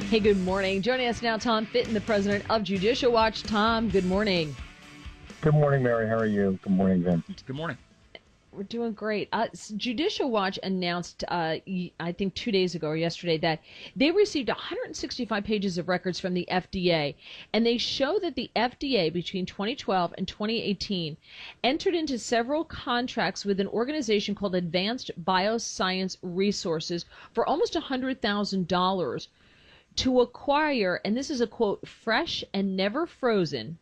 Hey, good morning. Joining us now, Tom Fitton, the president of Judicial Watch. Tom, good morning. Good morning, Mary. How are you? Good morning, Vince. Good morning. We're doing great. Judicial Watch announced, I think 2 days ago or yesterday, that they received 165 pages of records from the FDA, and they show that the FDA between 2012 and 2018 entered into several contracts with an organization called Advanced Bioscience Resources for almost $100,000 to acquire, and this is a quote, fresh and never frozen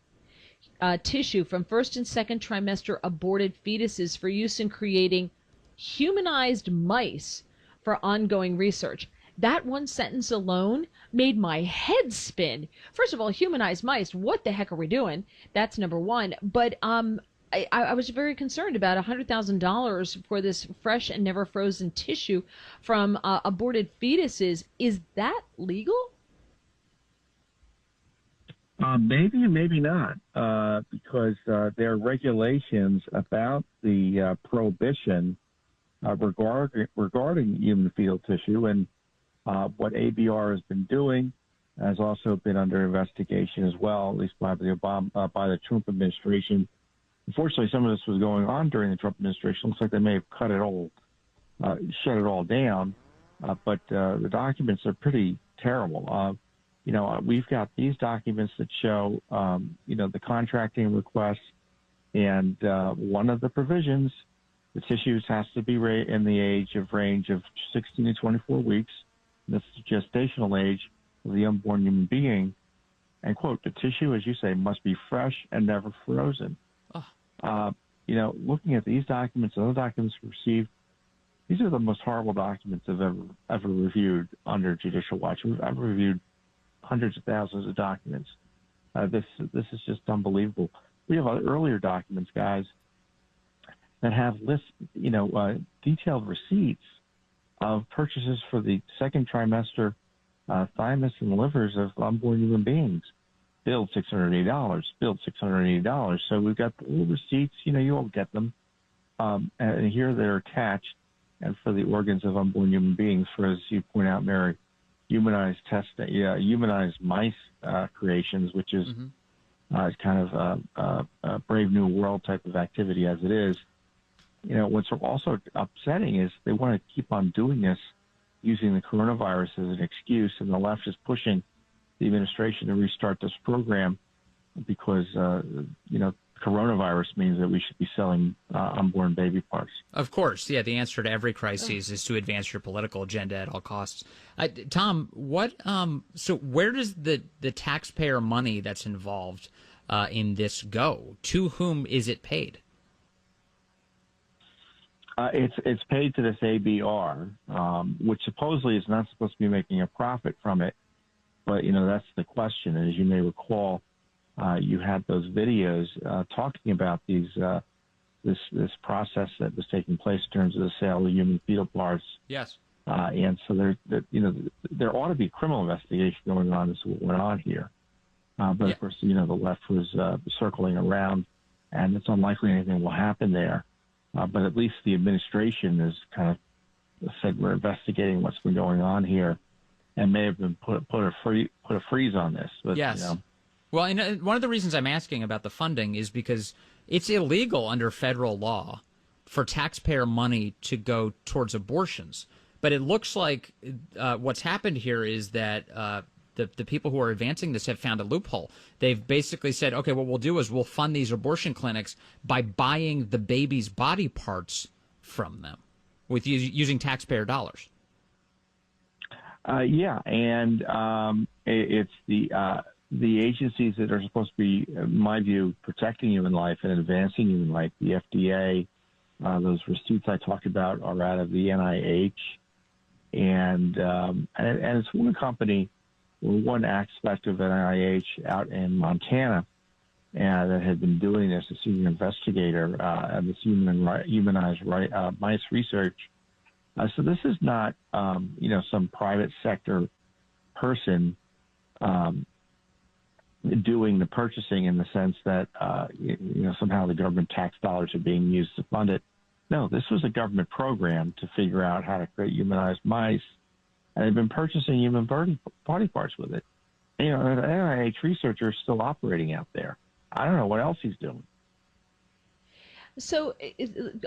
tissue from first and second trimester aborted fetuses for use in creating humanized mice for ongoing research. That one sentence alone made my head spin. First of all, humanized mice, what the heck are we doing? That's number one. But I was very concerned about $100,000 for this fresh and never frozen tissue from aborted fetuses. Is that legal? Maybe and maybe not, because there are regulations about the prohibition regarding human fetal tissue, and what ABR has been doing has also been under investigation as well, at least by the Trump administration. Unfortunately, some of this was going on during the Trump administration. Looks like they may have shut it all down, but the documents are pretty terrible. We've got these documents that show, the contracting requests, and one of the provisions, the tissues has to be in the range of 16 to 24 weeks. This is the gestational age of the unborn human being. And, quote, the tissue, as you say, must be fresh and never frozen. Oh. Looking at these documents and other documents received, these are the most horrible documents I've ever reviewed under Judicial Watch. I've reviewed hundreds of thousands of documents. This is just unbelievable. We have earlier documents, guys, that have detailed receipts of purchases for the second trimester thymus and livers of unborn human beings. Billed $680. Billed $680. So we've got the little receipts. You won't get them, and here they're attached, and for the organs of unborn human beings, for, as you point out, Mary, humanized mice creations, which is kind of a Brave New World type of activity as it is. What's also upsetting is they want to keep on doing this using the coronavirus as an excuse, and the left is pushing the administration to restart this program because, coronavirus means that we should be selling unborn baby parts. Of course, yeah. The answer to every crisis is to advance your political agenda at all costs. Tom, so where does the taxpayer money that's involved in this go? To whom is it paid? It's paid to this ABR, which supposedly is not supposed to be making a profit from it. But, that's the question. As you may recall, you had those videos talking about this process that was taking place in terms of the sale of human fetal parts. Yes. And so there ought to be criminal investigation going on as to what went on here. But of course, the left was circling around, and it's unlikely anything will happen there. But at least the administration has kind of said we're investigating what's been going on here, and may have been put a freeze on this. But, yes. Well, and one of the reasons I'm asking about the funding is because it's illegal under federal law for taxpayer money to go towards abortions. But it looks like what's happened here is that the people who are advancing this have found a loophole. They've basically said, okay, what we'll do is we'll fund these abortion clinics by buying the baby's body parts from them with using taxpayer dollars. And it's the agencies that are supposed to be, in my view, protecting human life and advancing human life, the FDA, those receipts I talked about are out of the NIH, and it's one company, or one aspect of NIH out in Montana, that had been doing this, a senior investigator at this humanized mice research. So this is not, some private sector person doing the purchasing in the sense that, somehow the government tax dollars are being used to fund it. No, this was a government program to figure out how to create humanized mice and they've been purchasing human body parts with it. You know, an NIH researcher is still operating out there. I don't know what else he's doing. So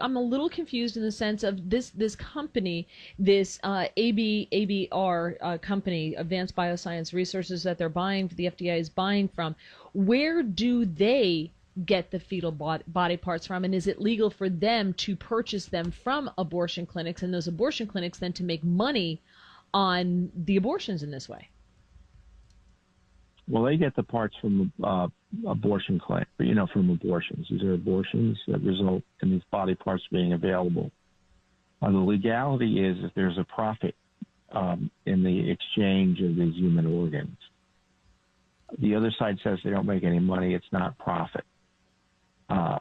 I'm a little confused in the sense of this company, this ABR company, Advanced Bioscience Resources, that they're buying, the FDA is buying from. Where do they get the fetal body parts from, and is it legal for them to purchase them from abortion clinics, and those abortion clinics then to make money on the abortions in this way? Well, they get the parts from abortion clinics, from abortions. These are abortions that result in these body parts being available. The legality is if there's a profit in the exchange of these human organs. The other side says they don't make any money. It's not profit.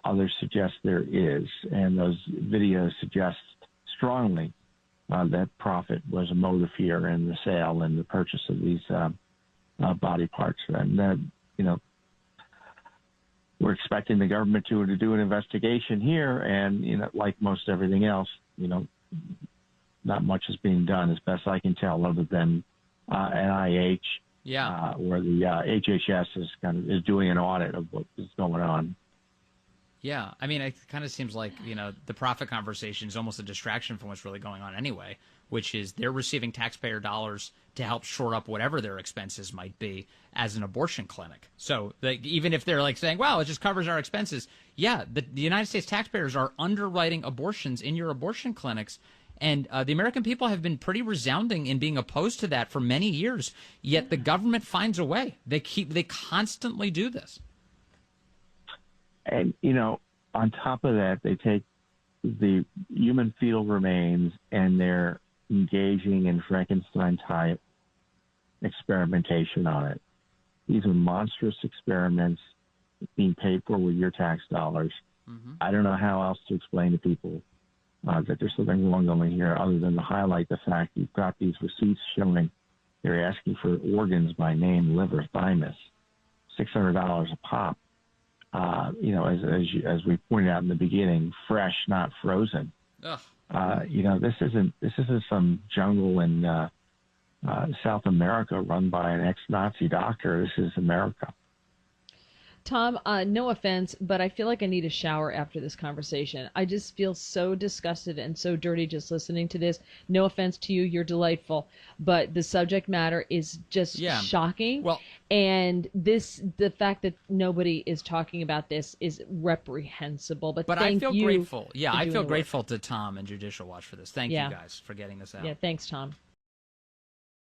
Others suggest there is, and those videos suggest strongly that profit was a motive here in the sale and the purchase of these body parts. And we're expecting the government to do an investigation here, and like most everything else, not much is being done, as best I can tell, other than NIH, or the HHS is doing an audit of what is going on. Yeah, I mean, it kind of seems like, the profit conversation is almost a distraction from what's really going on anyway, which is they're receiving taxpayer dollars to help shore up whatever their expenses might be as an abortion clinic. So even if they're saying, well, it just covers our expenses, the United States taxpayers are underwriting abortions in your abortion clinics. And the American people have been pretty resounding in being opposed to that for many years, yet the government finds a way. They constantly do this. And, on top of that, they take the human fetal remains and they're engaging in Frankenstein-type experimentation on it. These are monstrous experiments being paid for with your tax dollars. Mm-hmm. I don't know how else to explain to people that there's something wrong going here other than to highlight the fact you've got these receipts showing they're asking for organs by name, liver, thymus, $600 a pop. As we pointed out in the beginning, fresh, not frozen. This isn't some jungle in South America run by an ex-Nazi doctor. This is America. Tom, no offense, but I feel like I need a shower after this conversation. I just feel so disgusted and so dirty just listening to this. No offense to you, you're delightful, but the subject matter is just shocking. Well, and the fact that nobody is talking about this is reprehensible. But I feel grateful. Yeah, I feel grateful to Tom and Judicial Watch for this. Thank you guys for getting this out. Yeah, thanks, Tom.